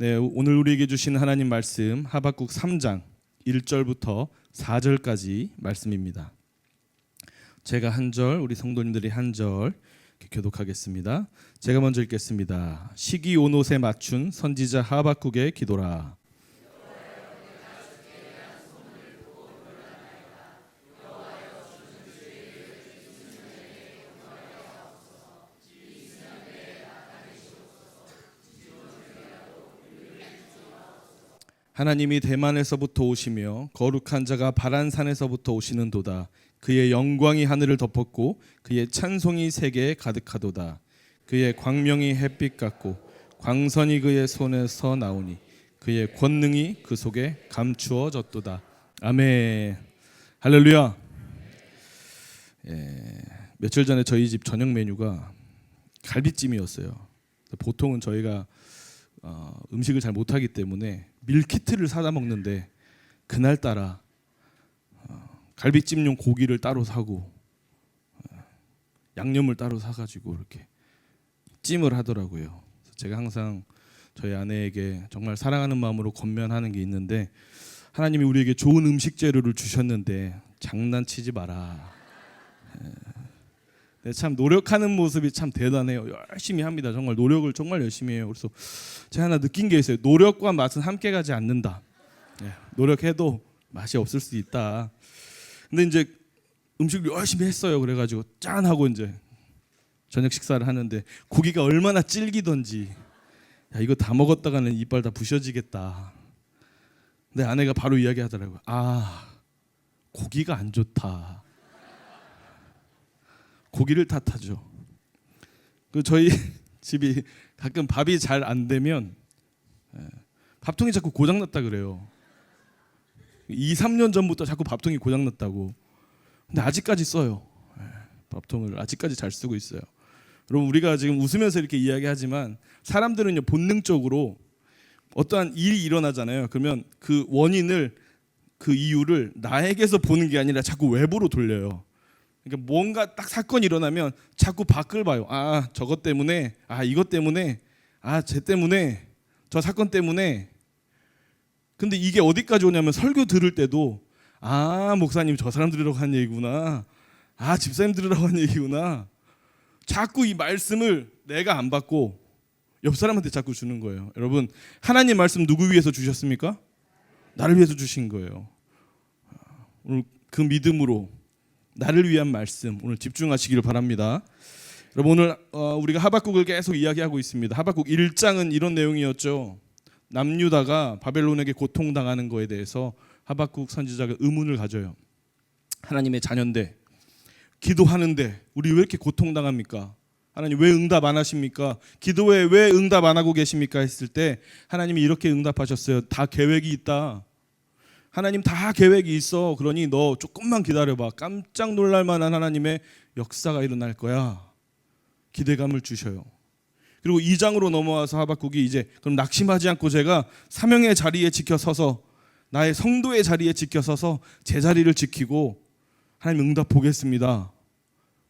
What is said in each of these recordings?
네, 오늘 우리에게 주신 하나님 말씀 하박국 3장 1절부터 4절까지 말씀입니다. 제가 한 절, 우리 성도님들이 한 절 교독하겠습니다. 제가 먼저 읽겠습니다. 시기 온옷에 맞춘 선지자 하박국의 기도라. 하나님이 대만에서부터 오시며 거룩한 자가 바란산에서부터 오시는도다. 그의 영광이 하늘을 덮었고 그의 찬송이 세계에 가득하도다. 그의 광명이 햇빛 같고 광선이 그의 손에서 나오니 그의 권능이 그 속에 감추어졌도다. 아멘. 할렐루야. 며칠 전에 저희 집 저녁 메뉴가 갈비찜이었어요. 보통은 저희가 음식을 잘 못하기 때문에 밀키트를 사다 먹는데 그날따라 갈비찜용 고기를 따로 사고 양념을 따로 사가지고 이렇게 찜을 하더라고요. 제가 항상 저희 아내에게 정말 사랑하는 마음으로 권면하는 게 있는데, 하나님이 우리에게 좋은 음식 재료를 주셨는데 장난치지 마라. 참 노력하는 모습이 참 대단해요. 열심히 합니다. 정말 노력을 정말 열심히 해요. 그래서 제가 하나 느낀 게 있어요. 노력과 맛은 함께 가지 않는다. 노력해도 맛이 없을 수 있다. 근데 이제 음식을 열심히 했어요. 그래가지고 짠 하고 이제 저녁 식사를 하는데 고기가 얼마나 질기던지, 야, 이거 다 먹었다가는 이빨 다 부셔지겠다. 근데 아내가 바로 이야기하더라고요. 고기가 안 좋다. 고기를 탓하죠. 저희 집이 가끔 밥이 잘 안 되면 밥통이 자꾸 고장났다 그래요. 2, 3년 전부터 자꾸 밥통이 고장났다고. 근데 아직까지 써요. 밥통을 아직까지 잘 쓰고 있어요. 여러분, 우리가 지금 웃으면서 이렇게 이야기하지만 사람들은요, 본능적으로 어떠한 일이 일어나잖아요. 그러면 그 원인을, 그 이유를 나에게서 보는 게 아니라 자꾸 외부로 돌려요. 그러니까 뭔가 딱 사건이 일어나면 자꾸 밖을 봐요. 저것 때문에, 이것 때문에, 쟤 때문에, 저 사건 때문에. 근데 이게 어디까지 오냐면 설교 들을 때도 목사님 저 사람 들으라고 한 얘기구나. 집사님 들으라고 한 얘기구나. 자꾸 이 말씀을 내가 안 받고 옆 사람한테 자꾸 주는 거예요. 여러분, 하나님 말씀 누구 위해서 주셨습니까? 나를 위해서 주신 거예요. 오늘 그 믿음으로 나를 위한 말씀 오늘 집중하시기를 바랍니다. 여러분, 오늘 우리가 하박국을 계속 이야기하고 있습니다. 하박국 1장은 이런 내용이었죠. 남유다가 바벨론에게 고통당하는 거에 대해서 하박국 선지자가 의문을 가져요. 하나님의 자녀인데, 기도하는데 우리 왜 이렇게 고통당합니까? 하나님 왜 응답 안 하십니까? 기도에 왜 응답 안 하고 계십니까? 했을 때 하나님이 이렇게 응답하셨어요. 다 계획이 있다. 하나님 다 계획이 있어. 그러니 너 조금만 기다려봐. 깜짝 놀랄 만한 하나님의 역사가 일어날 거야. 기대감을 주셔요. 그리고 2장으로 넘어와서 하박국이 이제 그럼 낙심하지 않고 제가 사명의 자리에 지켜 서서, 나의 성도의 자리에 지켜 서서 제 자리를 지키고 하나님 응답 보겠습니다.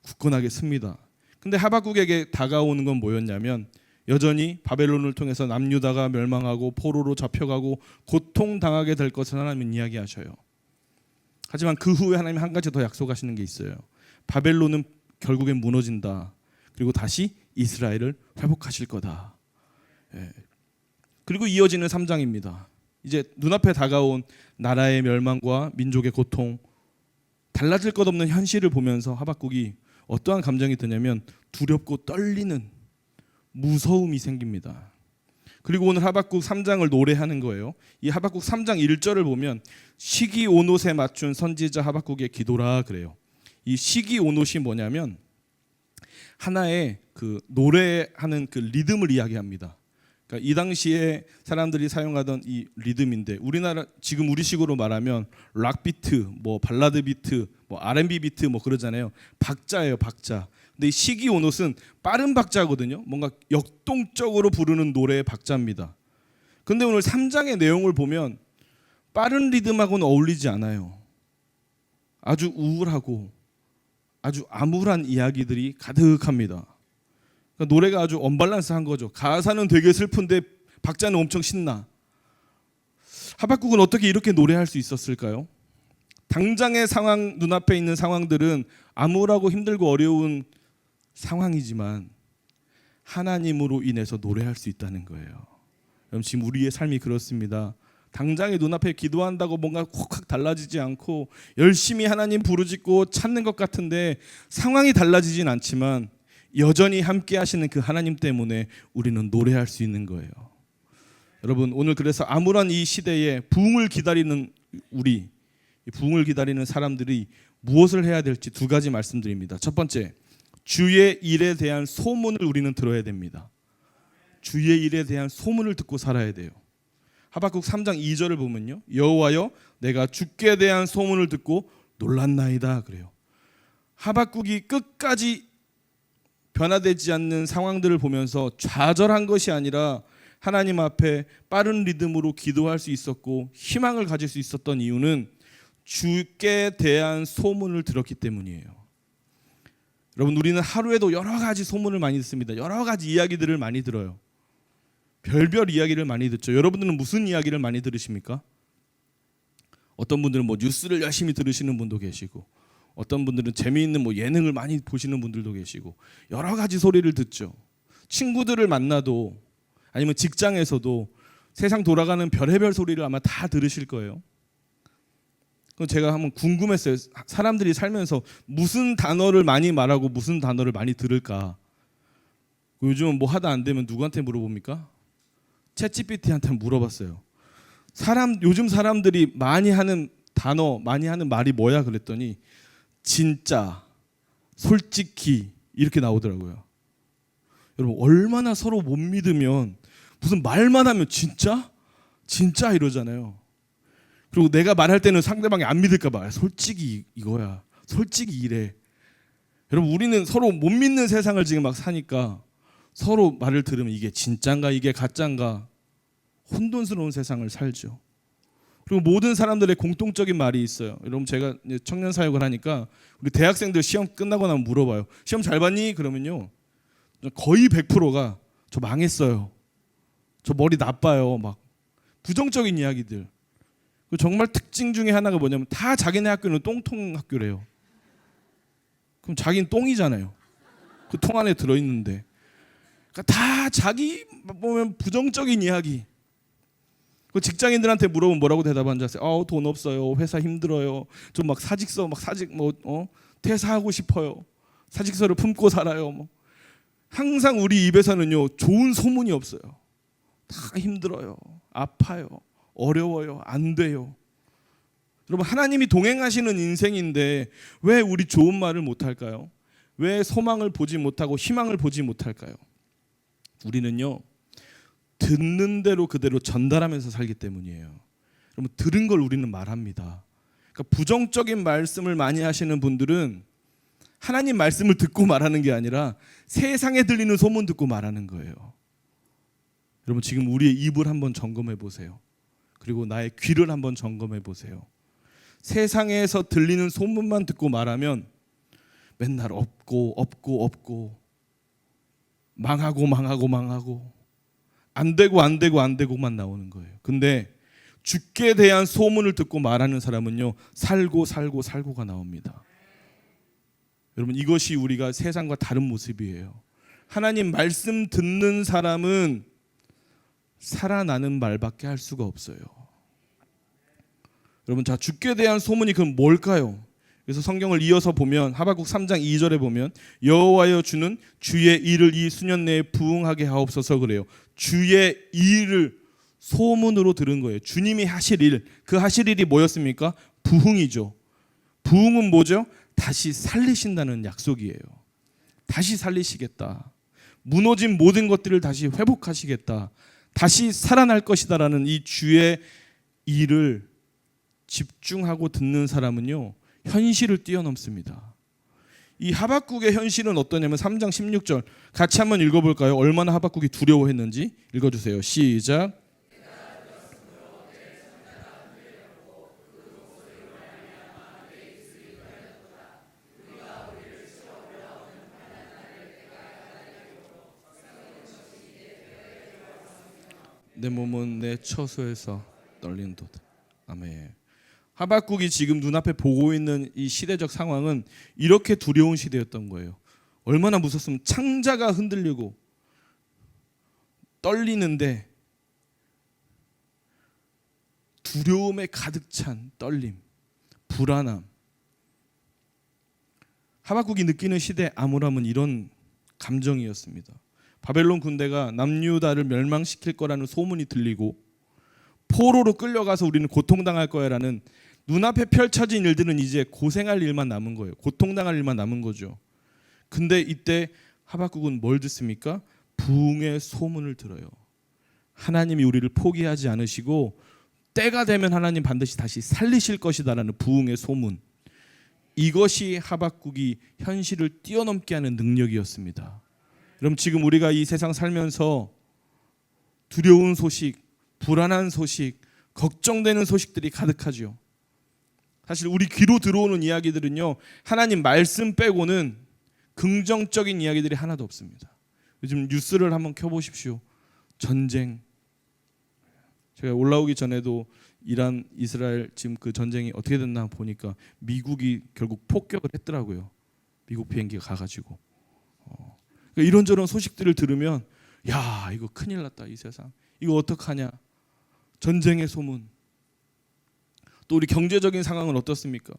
굳건하게 씁니다. 근데 하박국에게 다가오는 건 뭐였냐면, 여전히 바벨론을 통해서 남유다가 멸망하고 포로로 잡혀가고 고통당하게 될 것을 하나님은 이야기하셔요. 하지만 그 후에 하나님 한 가지 더 약속하시는 게 있어요. 바벨론은 결국엔 무너진다. 그리고 다시 이스라엘을 회복하실 거다. 그리고 이어지는 3장입니다. 이제 눈앞에 다가온 나라의 멸망과 민족의 고통, 달라질 것 없는 현실을 보면서 하박국이 어떠한 감정이 드냐면 두렵고 떨리는 무서움이 생깁니다. 그리고 오늘 하박국 3장을 노래하는 거예요. 이 하박국 3장 1절을 보면 시기 온옷에 맞춘 선지자 하박국의 기도라 그래요. 이 시기 온옷이 뭐냐면 하나의 그 노래하는 그 리듬을 이야기합니다. 그러니까 이 당시에 사람들이 사용하던 이 리듬인데, 우리나라 지금 우리식으로 말하면 락 비트, 뭐 발라드 비트, 뭐 R&B 비트 뭐 그러잖아요. 박자예요, 박자. 근데 이 시기 온옷은 빠른 박자거든요. 뭔가 역동적으로 부르는 노래의 박자입니다. 근데 오늘 3장의 내용을 보면 빠른 리듬하고는 어울리지 않아요. 아주 우울하고 아주 암울한 이야기들이 가득합니다. 그러니까 노래가 아주 언밸런스한 거죠. 가사는 되게 슬픈데 박자는 엄청 신나. 하박국은 어떻게 이렇게 노래할 수 있었을까요? 당장의 상황, 눈앞에 있는 상황들은 암울하고 힘들고 어려운 상황이지만 하나님으로 인해서 노래할 수 있다는 거예요. 여러분, 지금 우리의 삶이 그렇습니다. 당장의 눈앞에 기도한다고 뭔가 확 달라지지 않고 열심히 하나님 부르짖고 찾는 것 같은데 상황이 달라지진 않지만 여전히 함께 하시는 그 하나님 때문에 우리는 노래할 수 있는 거예요. 여러분, 오늘 그래서 암울한 이 시대에 부흥을 기다리는 우리, 부흥을 기다리는 사람들이 무엇을 해야 될지 두 가지 말씀드립니다. 첫 번째, 주의 일에 대한 소문을 우리는 들어야 됩니다. 주의 일에 대한 소문을 듣고 살아야 돼요. 하박국 3장 2절을 보면요, 여호와여 내가 주께 대한 소문을 듣고 놀랐나이다 그래요. 하박국이 끝까지 변화되지 않는 상황들을 보면서 좌절한 것이 아니라 하나님 앞에 빠른 리듬으로 기도할 수 있었고 희망을 가질 수 있었던 이유는 주께 대한 소문을 들었기 때문이에요. 여러분, 우리는 하루에도 여러 가지 소문을 많이 듣습니다. 여러 가지 이야기들을 많이 들어요. 별별 이야기를 많이 듣죠. 여러분들은 무슨 이야기를 많이 들으십니까? 어떤 분들은 뭐 뉴스를 열심히 들으시는 분도 계시고, 어떤 분들은 재미있는 뭐 예능을 많이 보시는 분들도 계시고, 여러 가지 소리를 듣죠. 친구들을 만나도 아니면 직장에서도 세상 돌아가는 별의별 소리를 아마 다 들으실 거예요. 그럼 제가 한번 궁금했어요. 사람들이 살면서 무슨 단어를 많이 말하고 무슨 단어를 많이 들을까? 요즘은 뭐 하다 안 되면 누구한테 물어봅니까? 챗GPT한테 물어봤어요. 요즘 사람들이 많이 하는 단어, 많이 하는 말이 뭐야 그랬더니 진짜, 솔직히 이렇게 나오더라고요. 여러분, 얼마나 서로 못 믿으면 무슨 말만 하면 진짜? 진짜 이러잖아요. 그리고 내가 말할 때는 상대방이 안 믿을까 봐 솔직히 이거야, 솔직히 이래. 여러분, 우리는 서로 못 믿는 세상을 지금 막 사니까 서로 말을 들으면 이게 진짠가 이게 가짠가 혼돈스러운 세상을 살죠. 그리고 모든 사람들의 공통적인 말이 있어요. 여러분, 제가 청년 사역을 하니까 우리 대학생들 시험 끝나고 나면 물어봐요. 시험 잘 봤니? 그러면요, 거의 100%가 저 망했어요, 저 머리 나빠요, 막 부정적인 이야기들. 정말 특징 중에 하나가 뭐냐면 다 자기네 학교는 똥통 학교래요. 그럼 자기는 똥이잖아요. 그 통 안에 들어있는데. 그러니까 다 자기 보면 부정적인 이야기. 그 직장인들한테 물어보면 뭐라고 대답하는지 아세요? 돈 없어요, 회사 힘들어요, 좀 막 사직서 퇴사하고 싶어요, 사직서를 품고 살아요. 뭐. 항상 우리 입에서는요 좋은 소문이 없어요. 다 힘들어요, 아파요, 어려워요, 안 돼요. 여러분, 하나님이 동행하시는 인생인데 왜 우리 좋은 말을 못할까요? 왜 소망을 보지 못하고 희망을 보지 못할까요? 우리는요 듣는 대로 그대로 전달하면서 살기 때문이에요. 여러분, 들은 걸 우리는 말합니다. 그러니까 부정적인 말씀을 많이 하시는 분들은 하나님 말씀을 듣고 말하는 게 아니라 세상에 들리는 소문 듣고 말하는 거예요. 여러분, 지금 우리의 입을 한번 점검해 보세요. 그리고 나의 귀를 한번 점검해 보세요. 세상에서 들리는 소문만 듣고 말하면 맨날 없고 망하고 안 되고만 나오는 거예요. 근데 주께 대한 소문을 듣고 말하는 사람은요 살고가 나옵니다. 여러분, 이것이 우리가 세상과 다른 모습이에요. 하나님 말씀 듣는 사람은 살아나는 말밖에 할 수가 없어요. 여러분, 자, 주께 대한 소문이 그럼 뭘까요? 그래서 성경을 이어서 보면 하박국 3장 2절에 보면 여호와여 주는 주의 일을 이 수년 내에 부응하게 하옵소서 그래요. 주의 일을 소문으로 들은 거예요. 주님이 하실 일, 그 하실 일이 뭐였습니까? 부흥이죠. 부흥은 뭐죠? 다시 살리신다는 약속이에요. 다시 살리시겠다. 무너진 모든 것들을 다시 회복하시겠다. 다시 살아날 것이다라는 이 주의 일을 집중하고 듣는 사람은요 현실을 뛰어넘습니다. 이 하박국의 현실은 어떠냐면 3장 16절 같이 한번 읽어볼까요? 얼마나 하박국이 두려워했는지 읽어주세요. 시작. 내 몸은 내 처소에서 떨린도다. 아멘. 하박국이 지금 눈앞에 보고 있는 이 시대적 상황은 이렇게 두려운 시대였던 거예요. 얼마나 무섭으면 창자가 흔들리고 떨리는데 두려움에 가득 찬 떨림, 불안함. 하박국이 느끼는 시대의 암울함은 이런 감정이었습니다. 바벨론 군대가 남유다를 멸망시킬 거라는 소문이 들리고 포로로 끌려가서 우리는 고통당할 거야라는 눈앞에 펼쳐진 일들은 이제 고생할 일만 남은 거예요. 고통당할 일만 남은 거죠. 근데 이때 하박국은 뭘 듣습니까? 부흥의 소문을 들어요. 하나님이 우리를 포기하지 않으시고 때가 되면 하나님 반드시 다시 살리실 것이다라는 부흥의 소문. 이것이 하박국이 현실을 뛰어넘게 하는 능력이었습니다. 여러분, 지금 우리가 이 세상 살면서 두려운 소식, 불안한 소식, 걱정되는 소식들이 가득하죠. 사실 우리 귀로 들어오는 이야기들은요, 하나님 말씀 빼고는 긍정적인 이야기들이 하나도 없습니다. 요즘 뉴스를 한번 켜보십시오. 전쟁. 제가 올라오기 전에도 이란, 이스라엘 지금 그 전쟁이 어떻게 됐나 보니까 미국이 결국 폭격을 했더라고요. 미국 비행기가 가가지고. 그러니까 이런저런 소식들을 들으면 야, 이거 큰일 났다, 이 세상. 이거 어떡하냐. 전쟁의 소문. 또 우리 경제적인 상황은 어떻습니까?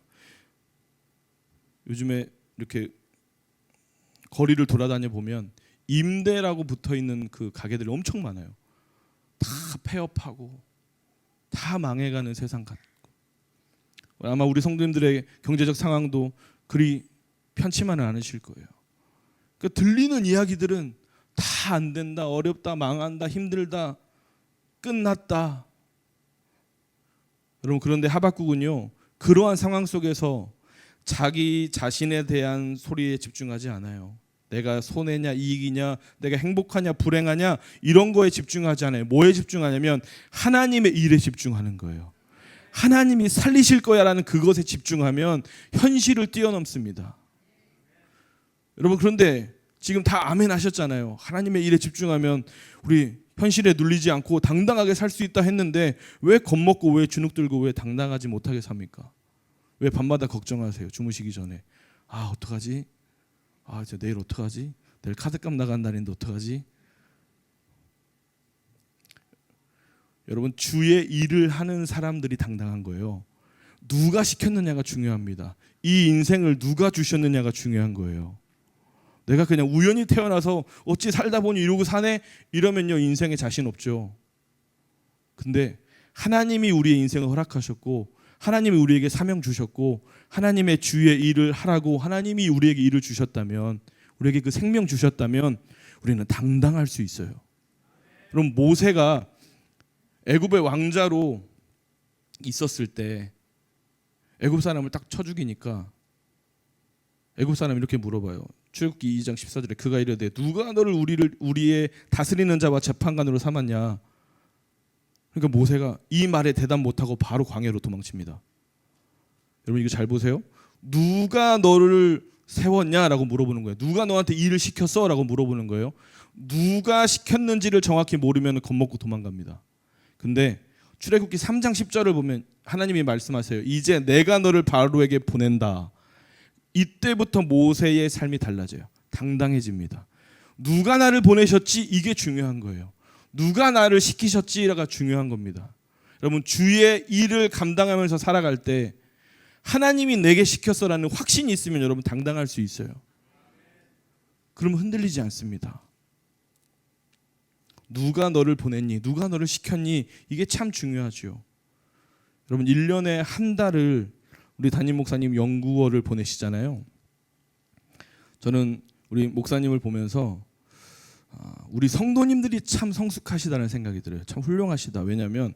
요즘에 이렇게 거리를 돌아다녀 보면 임대라고 붙어있는 그 가게들이 엄청 많아요. 다 폐업하고 다 망해가는 세상 같고, 아마 우리 성도님들의 경제적 상황도 그리 편치만은 않으실 거예요. 그러니까 들리는 이야기들은 다 안 된다, 어렵다, 망한다, 힘들다, 끝났다. 여러분, 그런데 하박국은요, 그러한 상황 속에서 자기 자신에 대한 소리에 집중하지 않아요. 내가 손해냐 이익이냐, 내가 행복하냐 불행하냐, 이런 거에 집중하지 않아요. 뭐에 집중하냐면 하나님의 일에 집중하는 거예요. 하나님이 살리실 거야라는 그것에 집중하면 현실을 뛰어넘습니다. 여러분, 그런데 지금 다 아멘 하셨잖아요. 하나님의 일에 집중하면 우리 현실에 눌리지 않고 당당하게 살 수 있다 했는데 왜 겁먹고, 왜 주눅 들고, 왜 당당하지 못하게 삽니까? 왜 밤마다 걱정하세요? 주무시기 전에. 아, 어떡하지? 아, 저 내일 어떡하지? 내일 카드값 나간 날인데 어떡하지? 여러분, 주의 일을 하는 사람들이 당당한 거예요. 누가 시켰느냐가 중요합니다. 이 인생을 누가 주셨느냐가 중요한 거예요. 내가 그냥 우연히 태어나서 어찌 살다 보니 이러고 사네, 이러면요 인생에 자신 없죠. 근데 하나님이 우리의 인생을 허락하셨고, 하나님이 우리에게 사명 주셨고, 하나님의 주의 일을 하라고 하나님이 우리에게 일을 주셨다면, 우리에게 그 생명 주셨다면 우리는 당당할 수 있어요. 그럼 모세가 애굽의 왕자로 있었을 때 애굽 사람을 딱 쳐 죽이니까 애굽 사람이 이렇게 물어봐요. 출애굽기 2장 14절에 그가 이르되 누가 너를 우리의 다스리는 자와 재판관으로 삼았냐. 그러니까 모세가 이 말에 대답 못하고 바로 광야로 도망칩니다. 여러분, 이거 잘 보세요. 누가 너를 세웠냐라고 물어보는 거예요. 누가 너한테 일을 시켰어? 라고 물어보는 거예요. 누가 시켰는지를 정확히 모르면 겁먹고 도망갑니다. 근데 출애굽기 3장 10절을 보면 하나님이 말씀하세요. 이제 내가 너를 바로에게 보낸다. 이때부터 모세의 삶이 달라져요. 당당해집니다. 누가 나를 보내셨지? 이게 중요한 거예요. 누가 나를 시키셨지가 중요한 겁니다. 여러분, 주의 일을 감당하면서 살아갈 때 하나님이 내게 시켰어라는 확신이 있으면 여러분 당당할 수 있어요. 그러면 흔들리지 않습니다. 누가 너를 보냈니? 누가 너를 시켰니? 이게 참 중요하죠. 여러분, 1년에 한 달을 우리 담임 목사님 연구원을 보내시잖아요. 저는 우리 목사님을 보면서 우리 성도님들이 참 성숙하시다는 생각이 들어요. 참 훌륭하시다. 왜냐하면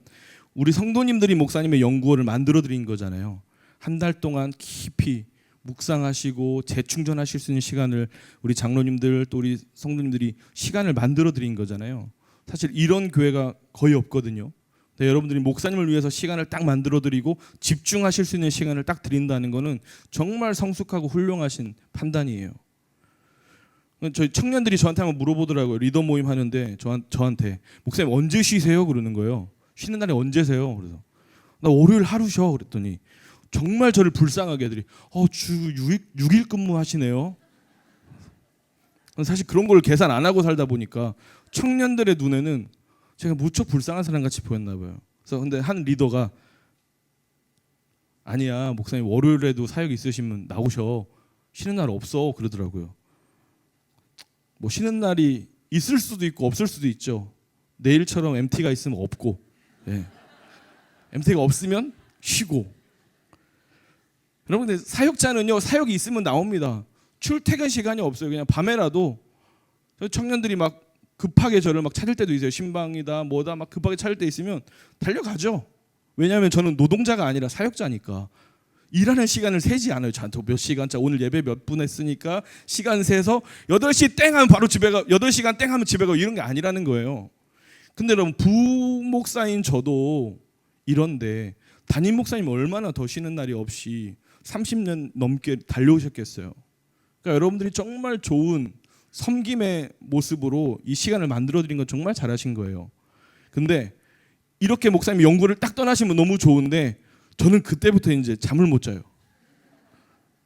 우리 성도님들이 목사님의 연구원을 만들어 드린 거잖아요. 한 달 동안 깊이 묵상하시고 재충전하실 수 있는 시간을 우리 장로님들 또 우리 성도님들이 시간을 만들어 드린 거잖아요. 사실 이런 교회가 거의 없거든요. 네, 여러분들이 목사님을 위해서 시간을 딱 만들어 드리고 집중하실 수 있는 시간을 딱 드린다는 것은 정말 성숙하고 훌륭하신 판단이에요. 저희 청년들이 저한테 한번 물어보더라고요. 리더 모임 하는데 저한테 목사님 언제 쉬세요? 그러는 거예요. 쉬는 날이 언제세요? 그래서 나 월요일 하루 쉬어 그랬더니 정말 저를 불쌍하게 애들이 주 6일 근무하시네요. 사실 그런 걸 계산 안 하고 살다 보니까 청년들의 눈에는 제가 무척 불쌍한 사람 같이 보였나 봐요. 그래서 근데 한 리더가 아니야 목사님 월요일에도 사역 있으시면 나오셔. 쉬는 날 없어 그러더라고요. 뭐 쉬는 날이 있을 수도 있고 없을 수도 있죠. 내일처럼 MT가 있으면 없고, MT가 없으면 쉬고. 여러분들 사역자는요 사역이 있으면 나옵니다. 출퇴근 시간이 없어요. 그냥 밤에라도 청년들이 막 급하게 저를 막 찾을 때도 있어요. 신방이다 뭐다 막 급하게 찾을 때 있으면 달려가죠. 왜냐하면 저는 노동자가 아니라 사역자니까. 일하는 시간을 세지 않아요. 저한테 몇 시간짜 오늘 예배 몇 분 했으니까 시간 세서 8시 땡 하면 바로 집에 가 8시간 땡 하면 집에 가 이런 게 아니라는 거예요. 근데 여러분 부목사인 저도 이런데 담임 목사님 얼마나 더 쉬는 날이 없이 30년 넘게 달려오셨겠어요. 그러니까 여러분들이 정말 좋은 섬김의 모습으로 이 시간을 만들어드린 건 정말 잘하신 거예요. 근데 이렇게 목사님이 연구를 딱 떠나시면 너무 좋은데 저는 그때부터 이제 잠을 못 자요.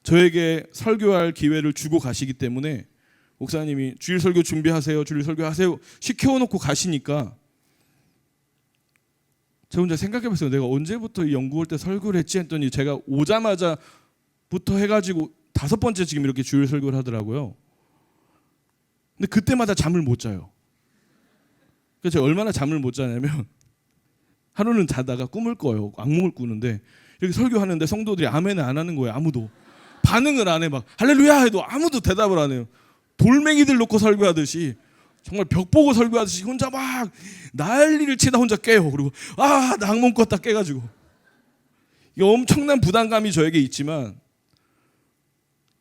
저에게 설교할 기회를 주고 가시기 때문에 목사님이 주일 설교 준비하세요. 주일 설교하세요. 시켜놓고 가시니까 제가 혼자 생각해봤어요. 내가 언제부터 이 연구 올 때 설교를 했지 했더니 제가 오자마자부터 해가지고 5번째 지금 이렇게 주일 설교를 하더라고요. 근데 그때마다 잠을 못 자요. 그래서 제가 얼마나 잠을 못 자냐면 하루는 자다가 꿈을 꿔요. 악몽을 꾸는데 이렇게 설교하는데 성도들이 아멘을 안 하는 거예요. 아무도 반응을 안 해. 막 할렐루야 해도 아무도 대답을 안 해요. 돌멩이들 놓고 설교하듯이 정말 벽 보고 설교하듯이 혼자 막 난리를 치다 혼자 깨요. 그리고 나 악몽 꿨다 깨가지고 이 엄청난 부담감이 저에게 있지만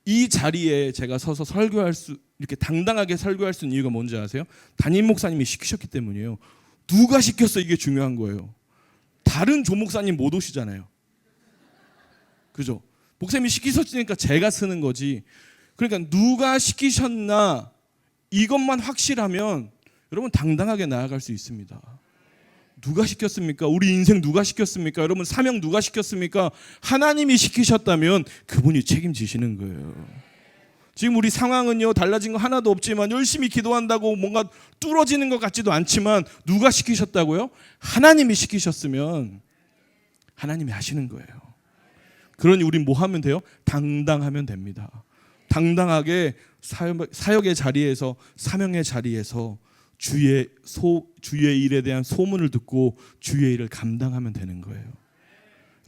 이 자리에 제가 서서 설교할 수 이렇게 당당하게 설교할 수 있는 이유가 뭔지 아세요? 담임 목사님이 시키셨기 때문이에요. 누가 시켰어 이게 중요한 거예요. 다른 조목사님 못 오시잖아요. 그죠? 목사님이 시키셨으니까 제가 쓰는 거지. 그러니까 누가 시키셨나 이것만 확실하면 여러분 당당하게 나아갈 수 있습니다. 누가 시켰습니까? 우리 인생 누가 시켰습니까? 여러분 사명 누가 시켰습니까? 하나님이 시키셨다면 그분이 책임지시는 거예요. 지금 우리 상황은요 달라진 거 하나도 없지만 열심히 기도한다고 뭔가 뚫어지는 것 같지도 않지만 누가 시키셨다고요? 하나님이 시키셨으면 하나님이 하시는 거예요. 그러니 우린 뭐 하면 돼요? 당당하면 됩니다. 당당하게 사역의 자리에서 사명의 자리에서 주의 일에 대한 소문을 듣고 주의 일을 감당하면 되는 거예요.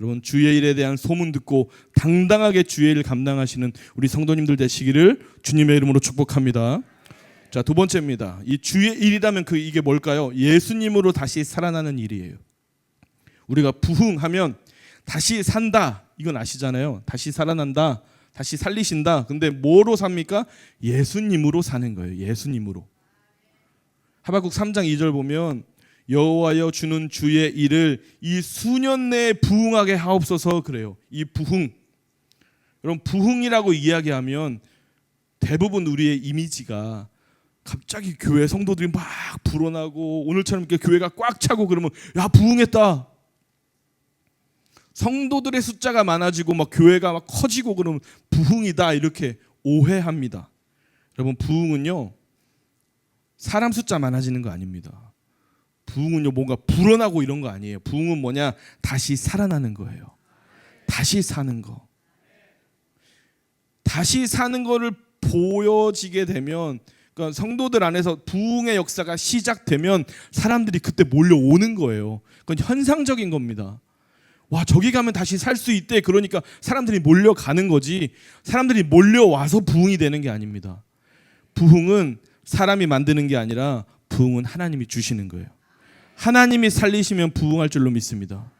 여러분 주의 일에 대한 소문 듣고 당당하게 주의 일을 감당하시는 우리 성도님들 되시기를 주님의 이름으로 축복합니다. 자, 두 번째입니다. 이 주의 일이라면 이게 뭘까요? 예수님으로 다시 살아나는 일이에요. 우리가 부흥하면 다시 산다 이건 아시잖아요. 다시 살아난다, 다시 살리신다. 근데 뭐로 삽니까? 예수님으로 사는 거예요. 예수님으로. 하박국 3장 2절 보면 여호와여 주는 주의 일을 이 수년 내에 부흥하게 하옵소서 그래요. 이 부흥. 여러분 부흥이라고 이야기하면 대부분 우리의 이미지가 갑자기 교회 성도들이 막 불어나고 오늘처럼 이렇게 교회가 꽉 차고 그러면 야 부흥했다. 성도들의 숫자가 많아지고 막 교회가 막 커지고 그러면 부흥이다 이렇게 오해합니다. 여러분 부흥은요 사람 숫자 많아지는 거 아닙니다. 부흥은요 뭔가 불어나고 이런 거 아니에요. 부흥은 뭐냐? 다시 살아나는 거예요. 다시 사는 거. 다시 사는 거를 보여지게 되면 그러니까 성도들 안에서 부흥의 역사가 시작되면 사람들이 그때 몰려오는 거예요. 그건 현상적인 겁니다. 와 저기 가면 다시 살 수 있대. 그러니까 사람들이 몰려가는 거지 사람들이 몰려와서 부흥이 되는 게 아닙니다. 부흥은 사람이 만드는 게 아니라 부흥은 하나님이 주시는 거예요. 하나님이 살리시면 부흥할 줄로 믿습니다.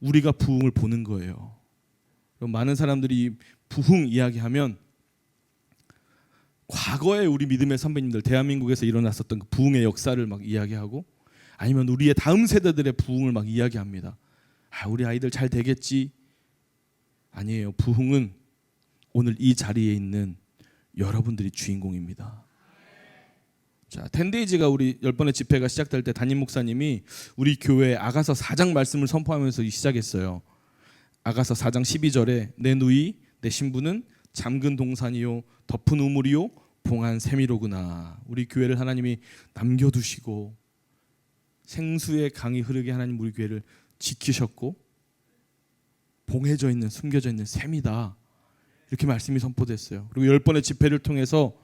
우리가 부흥을 보는 거예요. 많은 사람들이 부흥 이야기하면 과거에 우리 믿음의 선배님들 대한민국에서 일어났었던 그 부흥의 역사를 막 이야기하고 아니면 우리의 다음 세대들의 부흥을 막 이야기합니다. 우리 아이들 잘 되겠지. 아니에요. 부흥은 오늘 이 자리에 있는 여러분들이 주인공입니다. 자, 10데이즈가 우리 10번의 집회가 시작될 때 담임 목사님이 우리 교회 아가서 4장 말씀을 선포하면서 시작했어요. 아가서 4장 12절에 내 누이 내 신부는 잠근 동산이요 덮은 우물이요 봉한 샘이로구나. 우리 교회를 하나님이 남겨두시고 생수의 강이 흐르게 하나님 우리 교회를 지키셨고 봉해져 있는 숨겨져 있는 샘이다. 이렇게 말씀이 선포됐어요. 그리고 10번의 집회를 통해서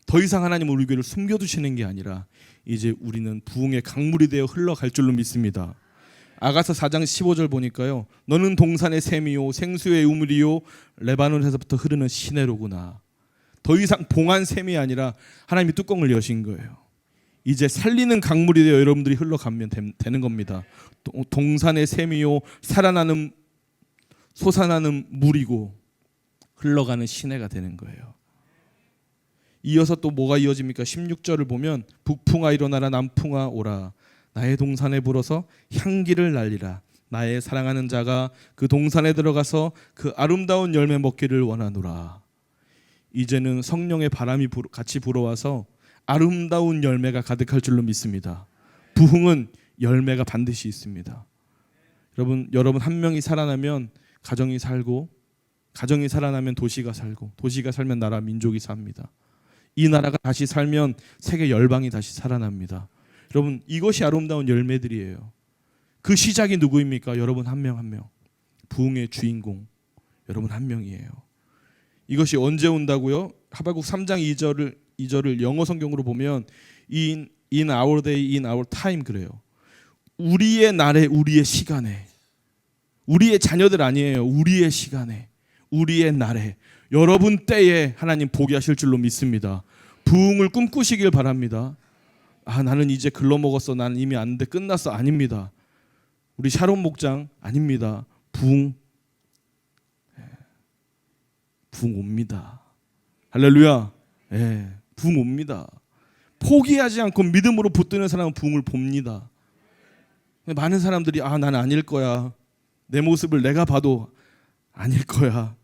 더 이상 하나님 우리 교회를 숨겨두시는 게 아니라 이제 우리는 부흥의 강물이 되어 흘러갈 줄로 믿습니다. 아가서 4장 15절 보니까요. 너는 동산의 샘이요 생수의 우물이요 레바논에서부터 흐르는 시내로구나. 더 이상 봉한 샘이 아니라 하나님이 뚜껑을 여신 거예요. 이제 살리는 강물이 되어 여러분들이 흘러가면 되는 겁니다. 동산의 샘이요 살아나는 솟아나는 물이고 흘러가는 시내가 되는 거예요. 이어서 또 뭐가 이어집니까? 16절을 보면 북풍아 일어나라 남풍아 오라 나의 동산에 불어서 향기를 날리라 나의 사랑하는 자가 그 동산에 들어가서 그 아름다운 열매 먹기를 원하노라. 이제는 성령의 바람이 같이 불어와서 아름다운 열매가 가득할 줄로 믿습니다. 부흥은 열매가 반드시 있습니다. 여러분 한 명이 살아나면 가정이 살고 가정이 살아나면 도시가 살고 도시가 살면 나라 민족이 삽니다. 이 나라가 다시 살면 세계 열방이 다시 살아납니다. 여러분 이것이 아름다운 열매들이에요. 그 시작이 누구입니까? 여러분 한 명 한 명. 부흥의 주인공 여러분 한 명이에요. 이것이 언제 온다고요? 하박국 3장 2절을 영어 성경으로 보면 in our day, in our time 그래요. 우리의 날에 우리의 시간에 우리의 자녀들 아니에요. 우리의 시간에 우리의 날에 여러분 때에 하나님 보게 하실 줄로 믿습니다. 부흥을 꿈꾸시길 바랍니다. 나는 이제 글러먹었어. 나는 이미 안 돼. 끝났어. 아닙니다. 우리 샤론 목장 아닙니다. 부흥 옵니다. 할렐루야. 부흥 옵니다. 포기하지 않고 믿음으로 붙드는 사람은 부흥을 봅니다. 많은 사람들이 나는 아닐 거야. 내 모습을 내가 봐도 아닐 거야.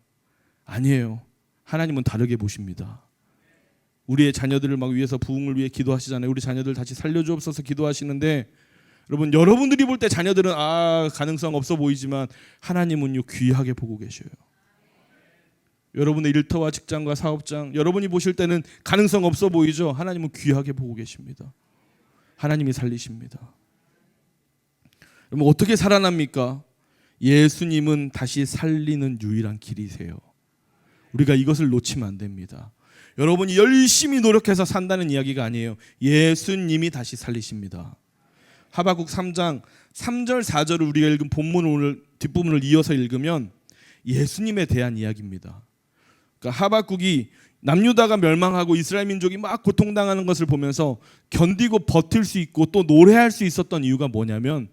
아니에요. 하나님은 다르게 보십니다. 우리의 자녀들을 막 위해서 부흥을 위해 기도하시잖아요. 우리 자녀들 다시 살려주옵소서 기도하시는데 여러분들이 볼 때 자녀들은 가능성 없어 보이지만 하나님은요 귀하게 보고 계셔요. 여러분의 일터와 직장과 사업장 여러분이 보실 때는 가능성 없어 보이죠. 하나님은 귀하게 보고 계십니다. 하나님이 살리십니다. 여러분 어떻게 살아납니까? 예수님은 다시 살리는 유일한 길이세요. 우리가 이것을 놓치면 안 됩니다. 여러분이 열심히 노력해서 산다는 이야기가 아니에요. 예수님이 다시 살리십니다. 하박국 3장 3절 4절을 우리가 읽은 본문 오늘 뒷부분을 이어서 읽으면 예수님에 대한 이야기입니다. 그러니까 하박국이 남유다가 멸망하고 이스라엘 민족이 막 고통당하는 것을 보면서 견디고 버틸 수 있고 또 노래할 수 있었던 이유가 뭐냐면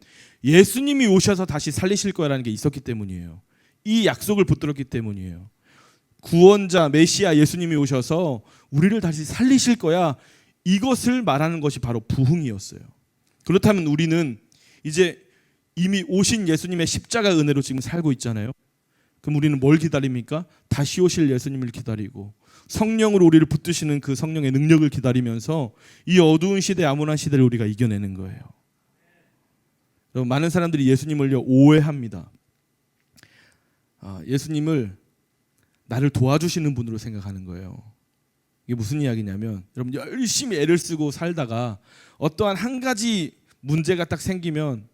예수님이 오셔서 다시 살리실 거라는 게 있었기 때문이에요. 이 약속을 붙들었기 때문이에요. 구원자 메시아 예수님이 오셔서 우리를 다시 살리실 거야. 이것을 말하는 것이 바로 부흥이었어요. 그렇다면 우리는 이제 이미 오신 예수님의 십자가 은혜로 지금 살고 있잖아요. 그럼 우리는 뭘 기다립니까? 다시 오실 예수님을 기다리고 성령으로 우리를 붙드시는 그 성령의 능력을 기다리면서 이 어두운 시대 암울한 시대를 우리가 이겨내는 거예요. 여러분, 많은 사람들이 예수님을 오해합니다. 예수님을 나를 도와주시는 분으로 생각하는 거예요. 이게 무슨 이야기냐면 여러분 열심히 애를 쓰고 살다가 어떠한 한 가지 문제가 딱 생기면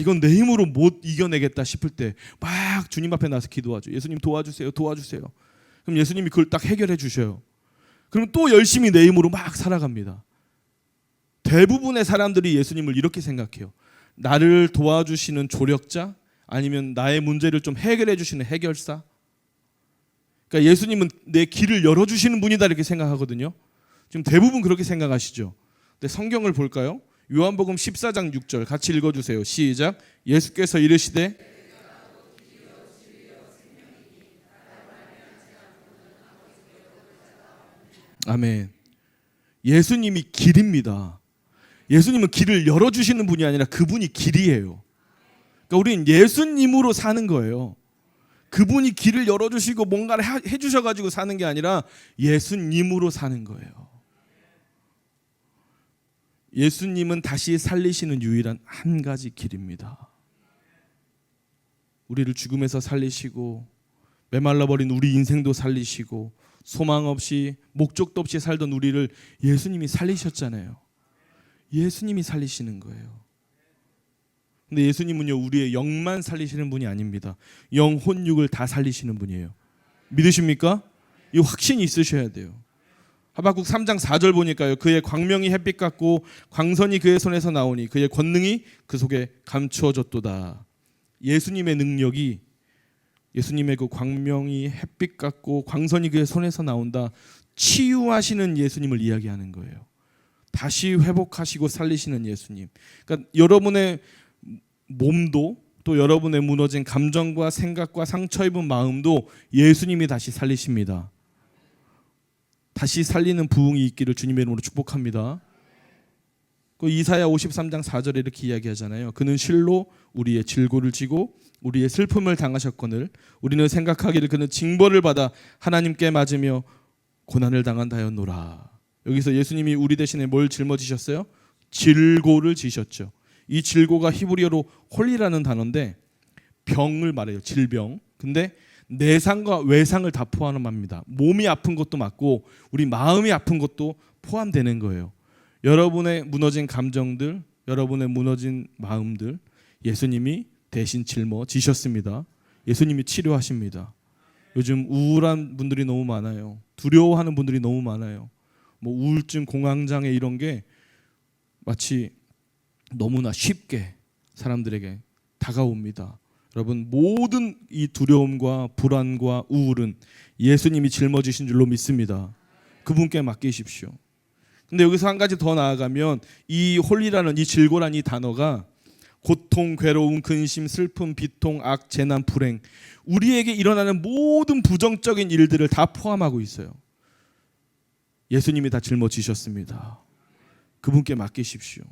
이건 내 힘으로 못 이겨내겠다 싶을 때 막 주님 앞에 나서 기도하죠. 예수님 도와주세요. 도와주세요. 그럼 예수님이 그걸 딱 해결해 주셔요. 그럼 또 열심히 내 힘으로 막 살아갑니다. 대부분의 사람들이 예수님을 이렇게 생각해요. 나를 도와주시는 조력자 아니면 나의 문제를 좀 해결해 주시는 해결사. 그러니까 예수님은 내 길을 열어주시는 분이다 이렇게 생각하거든요. 지금 대부분 그렇게 생각하시죠. 근데 성경을 볼까요? 요한복음 14장 6절 같이 읽어주세요. 시작. 예수께서 이르시되 아멘. 예수님이 길입니다. 예수님은 길을 열어주시는 분이 아니라 그분이 길이에요. 그러니까 우리는 예수님으로 사는 거예요. 그분이 길을 열어주시고 뭔가를 해주셔가지고 사는 게 아니라 예수님으로 사는 거예요. 예수님은 다시 살리시는 유일한 한 가지 길입니다. 우리를 죽음에서 살리시고 메말라버린 우리 인생도 살리시고 소망 없이 목적도 없이 살던 우리를 예수님이 살리셨잖아요. 예수님이 살리시는 거예요. 근데 예수님은요, 우리의 영만 살리시는 분이 아닙니다. 영혼 육을 다 살리시는 분이에요. 믿으십니까? 이 확신이 있으셔야 돼요. 하박국 3장 4절 보니까요, 그의 광명이 햇빛 같고 광선이 그의 손에서 나오니 그의 권능이 그 속에 감추어졌도다. 예수님의 능력이, 예수님의 그 광명이 햇빛 같고 광선이 그의 손에서 나온다, 치유하시는 예수님을 이야기하는 거예요. 다시 회복하시고 살리시는 예수님. 그러니까 여러분의 몸도, 또 여러분의 무너진 감정과 생각과 상처 입은 마음도 예수님이 다시 살리십니다. 다시 살리는 부흥이 있기를 주님의 이름으로 축복합니다. 그 이사야 53장 4절에 이렇게 이야기하잖아요. 그는 실로 우리의 질고를 지고 우리의 슬픔을 당하셨거늘 우리는 생각하기를 그는 징벌을 받아 하나님께 맞으며 고난을 당한다였노라. 여기서 예수님이 우리 대신에 뭘 짊어지셨어요? 질고를 지셨죠. 이 질고가 히브리어로 홀리라는 단어인데 병을 말해요. 질병. 근데 내상과 외상을 다 포함합니다. 몸이 아픈 것도 맞고 우리 마음이 아픈 것도 포함되는 거예요. 여러분의 무너진 감정들, 여러분의 무너진 마음들 예수님이 대신 짊어지셨습니다. 예수님이 치료하십니다. 요즘 우울한 분들이 너무 많아요. 두려워하는 분들이 너무 많아요. 뭐 우울증, 공황장애 이런 게 마치 너무나 쉽게 사람들에게 다가옵니다. 여러분, 모든 이 두려움과 불안과 우울은 예수님이 짊어지신 줄로 믿습니다. 그분께 맡기십시오. 근데 여기서 한 가지 더 나아가면 이 홀리라는, 이 질고라는 이 단어가 고통, 괴로움, 근심, 슬픔, 비통, 악, 재난, 불행, 우리에게 일어나는 모든 부정적인 일들을 다 포함하고 있어요. 예수님이 다 짊어지셨습니다. 그분께 맡기십시오.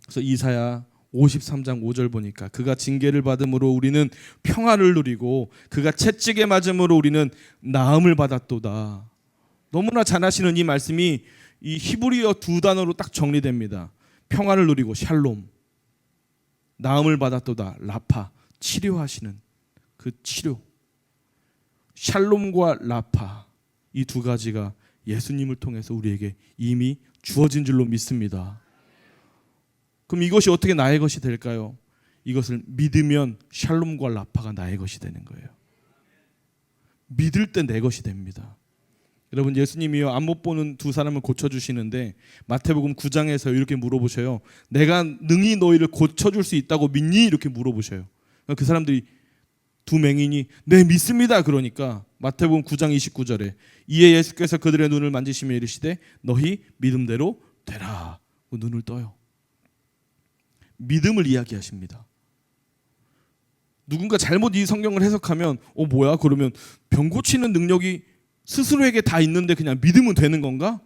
그래서 이사야 53장 5절 보니까 그가 징계를 받음으로 우리는 평화를 누리고 그가 채찍에 맞음으로 우리는 나음을 받았도다. 너무나 잘하시는 이 말씀이 이 히브리어 두 단어로 딱 정리됩니다. 평화를 누리고 샬롬, 나음을 받았도다, 라파, 치료하시는 그 치료. 샬롬과 라파, 이 두 가지가 예수님을 통해서 우리에게 이미 주어진 줄로 믿습니다. 그럼 이것이 어떻게 나의 것이 될까요? 이것을 믿으면 샬롬과 라파가 나의 것이 되는 거예요. 믿을 때 내 것이 됩니다. 여러분, 예수님이요, 안 못 보는 두 사람을 고쳐주시는데 마태복음 9장에서 이렇게 물어보셔요. 내가 능히 너희를 고쳐줄 수 있다고 믿니? 이렇게 물어보셔요. 그 사람들이 두 맹인이 네 믿습니다 그러니까 마태복음 9장 29절에 이에 예수께서 그들의 눈을 만지시며 이르시되 너희 믿음대로 되라. 눈을 떠요. 믿음을 이야기하십니다. 누군가 잘못 이 성경을 해석하면 뭐야? 그러면 병 고치는 능력이 스스로에게 다 있는데 그냥 믿으면 되는 건가?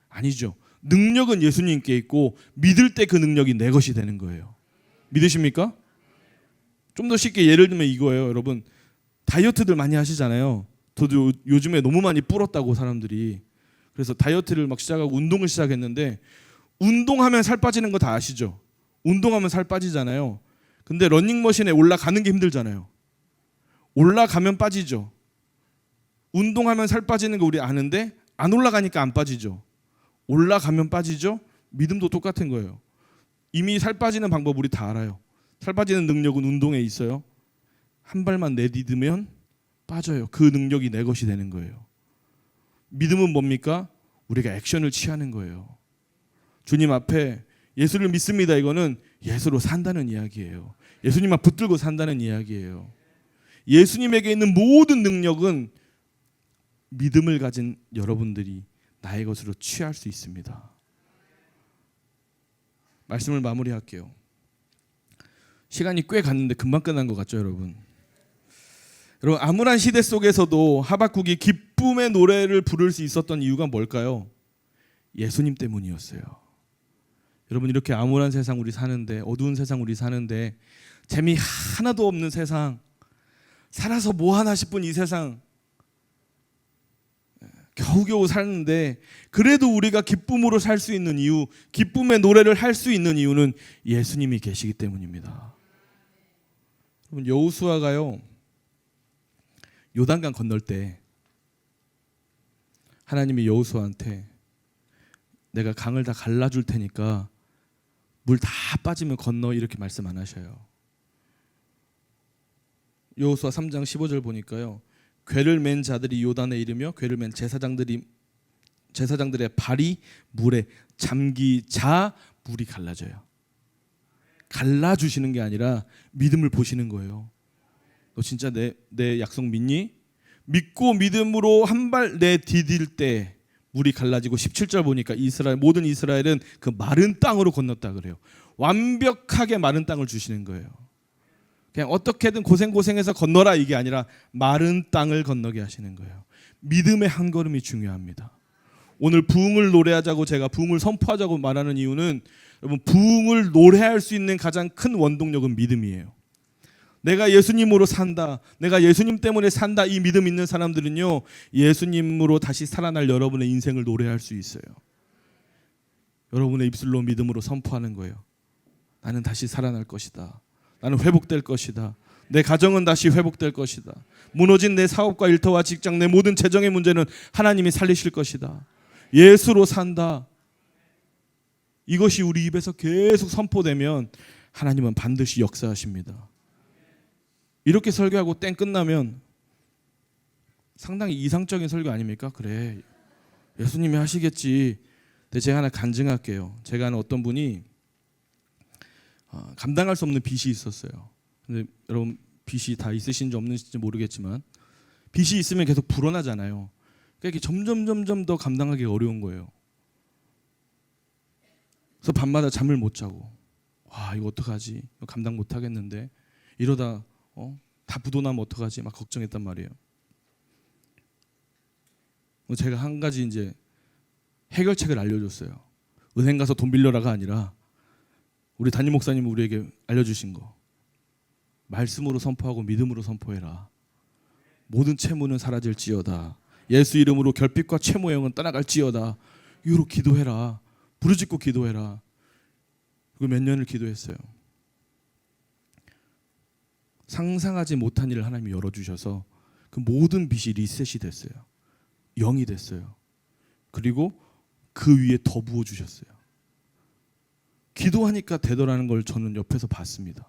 아니죠. 능력은 예수님께 있고 믿을 때 그 능력이 내 것이 되는 거예요. 믿으십니까? 좀 더 쉽게 예를 들면 이거예요. 여러분, 다이어트들 많이 하시잖아요. 저도 요즘에 너무 많이 불었다고 사람들이. 그래서 다이어트를 막 시작하고 운동을 시작했는데 운동하면 살 빠지는 거 다 아시죠? 운동하면 살 빠지잖아요. 근데 러닝머신에 올라가는 게 힘들잖아요. 올라가면 빠지죠. 운동하면 살 빠지는 거 우리 아는데 안 올라가니까 안 빠지죠. 올라가면 빠지죠. 믿음도 똑같은 거예요. 이미 살 빠지는 방법 우리 다 알아요. 살 빠지는 능력은 운동에 있어요. 한 발만 내디디면 빠져요. 그 능력이 내 것이 되는 거예요. 믿음은 뭡니까? 우리가 액션을 취하는 거예요. 주님 앞에 예수를 믿습니다. 이거는 예수로 산다는 이야기예요. 예수님만 붙들고 산다는 이야기예요. 예수님에게 있는 모든 능력은 믿음을 가진 여러분들이 나의 것으로 취할 수 있습니다. 말씀을 마무리할게요. 시간이 꽤 갔는데 금방 끝난 것 같죠, 여러분? 여러분, 암울한 시대 속에서도 하박국이 기쁨의 노래를 부를 수 있었던 이유가 뭘까요? 예수님 때문이었어요. 여러분, 이렇게 암울한 세상 우리 사는데, 어두운 세상 우리 사는데, 재미 하나도 없는 세상, 살아서 뭐 하나 싶은 이 세상 겨우겨우 살는데, 그래도 우리가 기쁨으로 살 수 있는 이유, 기쁨의 노래를 할 수 있는 이유는 예수님이 계시기 때문입니다. 여러분, 여호수아가요 요단강 건널 때 하나님이 여호수아한테 내가 강을 다 갈라줄 테니까 물 다 빠지면 건너, 이렇게 말씀 안 하셔요. 여호수아 3장 15절 보니까요, 궤를 맨 자들이 요단에 이르며 궤를 맨 제사장들의 발이 물에 잠기자 물이 갈라져요. 갈라주시는 게 아니라 믿음을 보시는 거예요. 너 진짜 내 약속 믿니? 믿고 믿음으로 한 발 내디딜 때 물이 갈라지고, 17절 보니까 모든 이스라엘은 그 마른 땅으로 건넜다 그래요. 완벽하게 마른 땅을 주시는 거예요. 그냥 어떻게든 고생해서 건너라, 이게 아니라 마른 땅을 건너게 하시는 거예요. 믿음의 한 걸음이 중요합니다. 오늘 부흥을 노래하자고, 제가 부흥을 선포하자고 말하는 이유는, 여러분, 부흥을 노래할 수 있는 가장 큰 원동력은 믿음이에요. 내가 예수님으로 산다, 내가 예수님 때문에 산다, 이 믿음 있는 사람들은요, 예수님으로 다시 살아날 여러분의 인생을 노래할 수 있어요. 여러분의 입술로 믿음으로 선포하는 거예요. 나는 다시 살아날 것이다. 나는 회복될 것이다. 내 가정은 다시 회복될 것이다. 무너진 내 사업과 일터와 직장, 내 모든 재정의 문제는 하나님이 살리실 것이다. 예수로 산다. 이것이 우리 입에서 계속 선포되면 하나님은 반드시 역사하십니다. 이렇게 설교하고 땡 끝나면 상당히 이상적인 설교 아닙니까? 그래, 예수님이 하시겠지. 근데 제가 하나 간증할게요. 제가 아는 어떤 분이 감당할 수 없는 빚이 있었어요. 근데 여러분, 빚이 다 있으신지 없는지 모르겠지만 빚이 있으면 계속 불어나잖아요. 그러니까 이게 점점 더 감당하기 어려운 거예요. 그래서 밤마다 잠을 못 자고, 와, 이거 어떡하지? 이거 감당 못 하겠는데, 이러다 다 부도나면 어떡하지? 막 걱정했단 말이에요. 제가 한 가지 이제 해결책을 알려줬어요. 은행 가서 돈 빌려라가 아니라 우리 담임 목사님이 우리에게 알려주신 거, 말씀으로 선포하고 믿음으로 선포해라. 모든 채무는 사라질지어다. 예수 이름으로 결핍과 채무의 영은 떠나갈지어다. 이로 기도해라. 부르짖고 기도해라. 그리고 몇 년을 기도했어요. 상상하지 못한 일을 하나님이 열어주셔서 그 모든 빚이 리셋이 됐어요. 0이 됐어요. 그리고 그 위에 더 부어주셨어요. 기도하니까 되더라는 걸 저는 옆에서 봤습니다.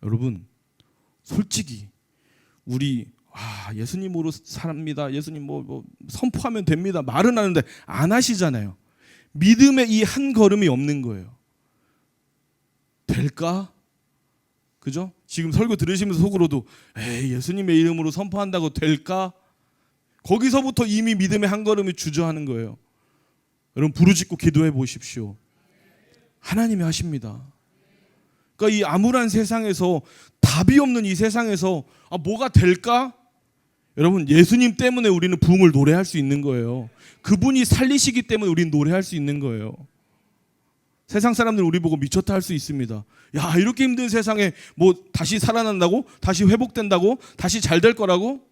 여러분, 솔직히 우리 예수님으로 삽니다, 예수님 뭐 선포하면 됩니다, 말은 하는데 안 하시잖아요. 믿음의 이 한 걸음이 없는 거예요. 될까? 그죠? 지금 설교 들으시면서 속으로도 에이, 예수님의 이름으로 선포한다고 될까? 거기서부터 이미 믿음의 한 걸음이 주저하는 거예요. 여러분, 부르짖고 기도해 보십시오. 하나님이 하십니다. 그러니까 이 암울한 세상에서, 답이 없는 이 세상에서 뭐가 될까? 여러분, 예수님 때문에 우리는 부흥을 노래할 수 있는 거예요. 그분이 살리시기 때문에 우리는 노래할 수 있는 거예요. 세상 사람들 우리 보고 미쳤다 할 수 있습니다. 야, 이렇게 힘든 세상에 뭐 다시 살아난다고? 다시 회복된다고? 다시 잘 될 거라고?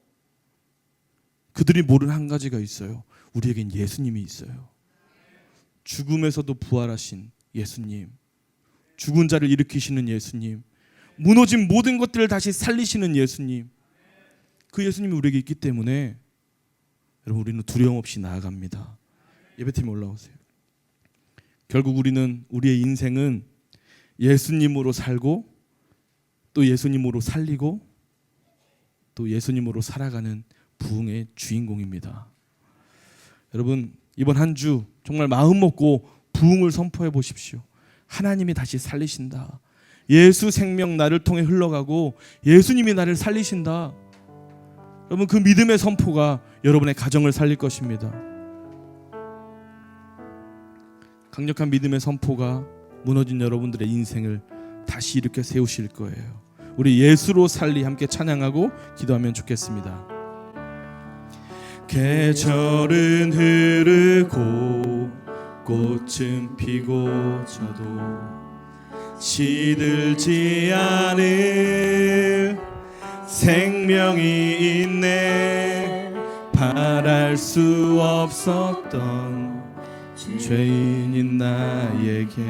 그들이 모르는 한 가지가 있어요. 우리에겐 예수님이 있어요. 죽음에서도 부활하신 예수님, 죽은 자를 일으키시는 예수님, 무너진 모든 것들을 다시 살리시는 예수님, 그 예수님이 우리에게 있기 때문에 여러분, 우리는 두려움 없이 나아갑니다. 예배팀 올라오세요. 결국 우리의 인생은 예수님으로 살고, 또 예수님으로 살리고, 또 예수님으로 살아가는 부흥의 주인공입니다. 여러분, 이번 한 주 정말 마음 먹고 부흥을 선포해 보십시오. 하나님이 다시 살리신다. 예수 생명 나를 통해 흘러가고 예수님이 나를 살리신다. 여러분, 그 믿음의 선포가 여러분의 가정을 살릴 것입니다. 강력한 믿음의 선포가 무너진 여러분들의 인생을 다시 일으켜 세우실 거예요. 우리 예수로 살리 함께 찬양하고 기도하면 좋겠습니다. 계절은 흐르고 꽃은 피고 져도 시들지 않을 생명이 있네. 바랄 수 없었던 죄인인 나에게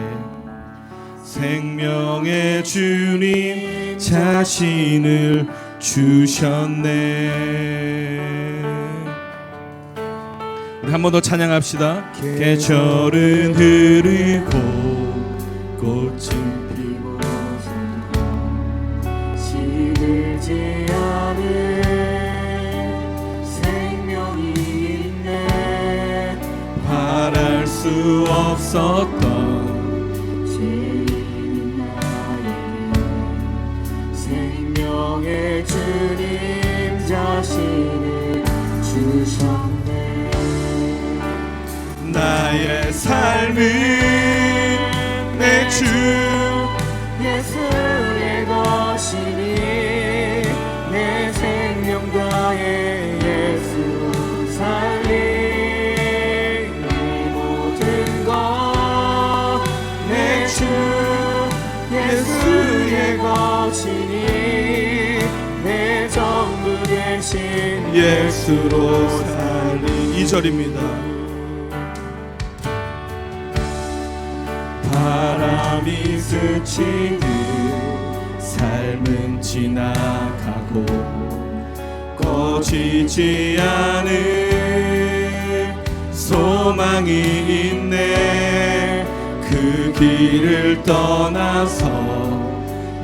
생명의 주님 자신을 주셨네. 우리 한 번 더 찬양합시다. 계절은 흐르고 꽃은 피고 시들지 않은 생명이 있네. 바랄 수 없었던 죄인인 나에게 생명의 주님 자신을 주셨네. 나의 삶은 내 주 예수의 것이니 내 생명 다해 예수로 살리. 내 모든 것 내 주 예수의 것이니 내 전부 되신 예수로 살리. 2절입니다. 바람이 스치듯 삶은 지나가고 꺼지지 않은 소망이 있네. 그 길을 떠나서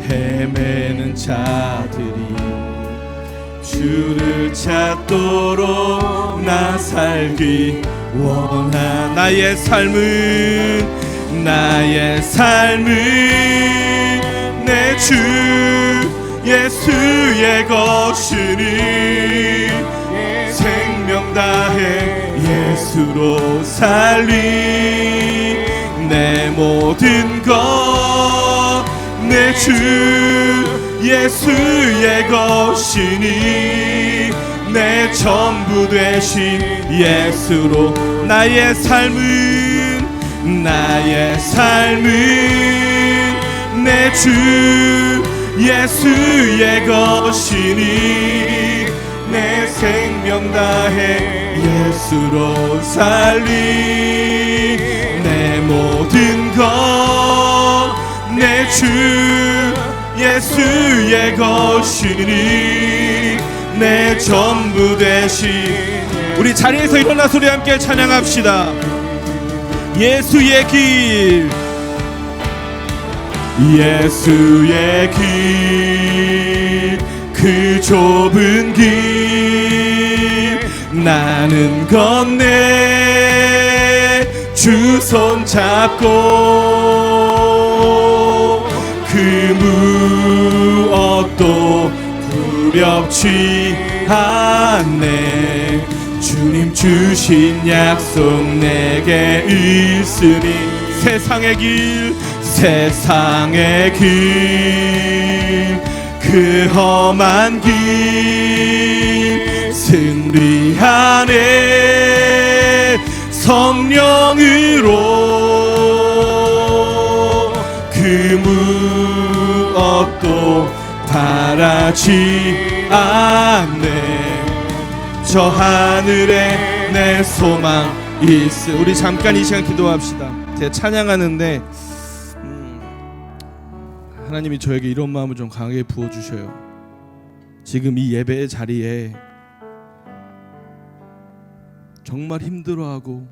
헤매는 자들이 주를 찾도록 나 살기 원한. 나의 삶은 내 주 예수의 것이니 생명 다해 예수로 살리. 내 모든 것 내 주 예수의 것이니 내 전부 되신 예수로. 나의 삶은 내 주 예수의 것이니 내 생명 다해 예수로 살리. 내 모든 것 내 주 예수의 것이니 내 전부 되신. 우리 자리에서 일어나 소리 함께 찬양합시다. 예수의 길, 예수의 길, 그 좁은 길 나는 건네 주 손 잡고 그 무엇도 두렵지 않네. 주님 주신 약속 내게 있으니 세상의 길 그 험한 길 승리하네. 성령으로 그 무엇도 바라지 않네. 저 하늘에 내 소망 있으. 우리 잠깐 이 시간 기도합시다. 제가 찬양하는데 하나님이 저에게 이런 마음을 좀 강하게 부어주셔요. 지금 이 예배의 자리에 정말 힘들어하고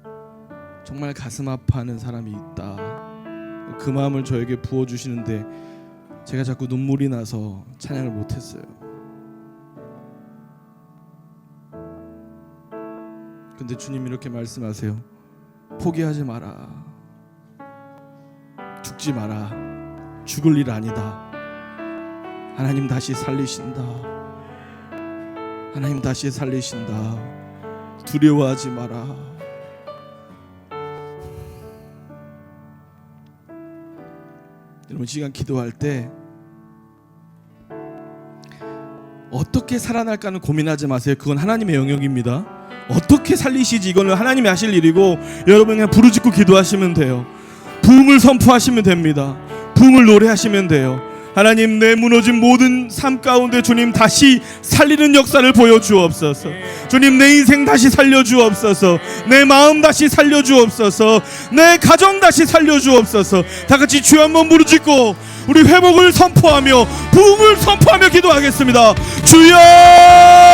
정말 가슴 아파하는 사람이 있다. 그 마음을 저에게 부어주시는데 제가 자꾸 눈물이 나서 찬양을 못했어요. 근데 주님 이렇게 말씀하세요. 포기하지 마라. 죽지 마라. 죽을 일 아니다. 하나님 다시 살리신다. 하나님 다시 살리신다. 두려워하지 마라. 여러분 시간 기도할 때 어떻게 살아날까는 고민하지 마세요. 그건 하나님의 영역입니다. 어떻게 살리시지 이거는 하나님이 하실 일이고 여러분 그냥 부르짖고 기도하시면 돼요. 부흥을 선포하시면 됩니다. 부흥을 노래하시면 돼요. 하나님, 내 무너진 모든 삶 가운데 주님 다시 살리는 역사를 보여주옵소서. 주님, 내 인생 다시 살려주옵소서. 내 마음 다시 살려주옵소서. 내 가정 다시 살려주옵소서. 다 같이 주여 한번 부르짖고 우리 회복을 선포하며 부흥을 선포하며 기도하겠습니다. 주여!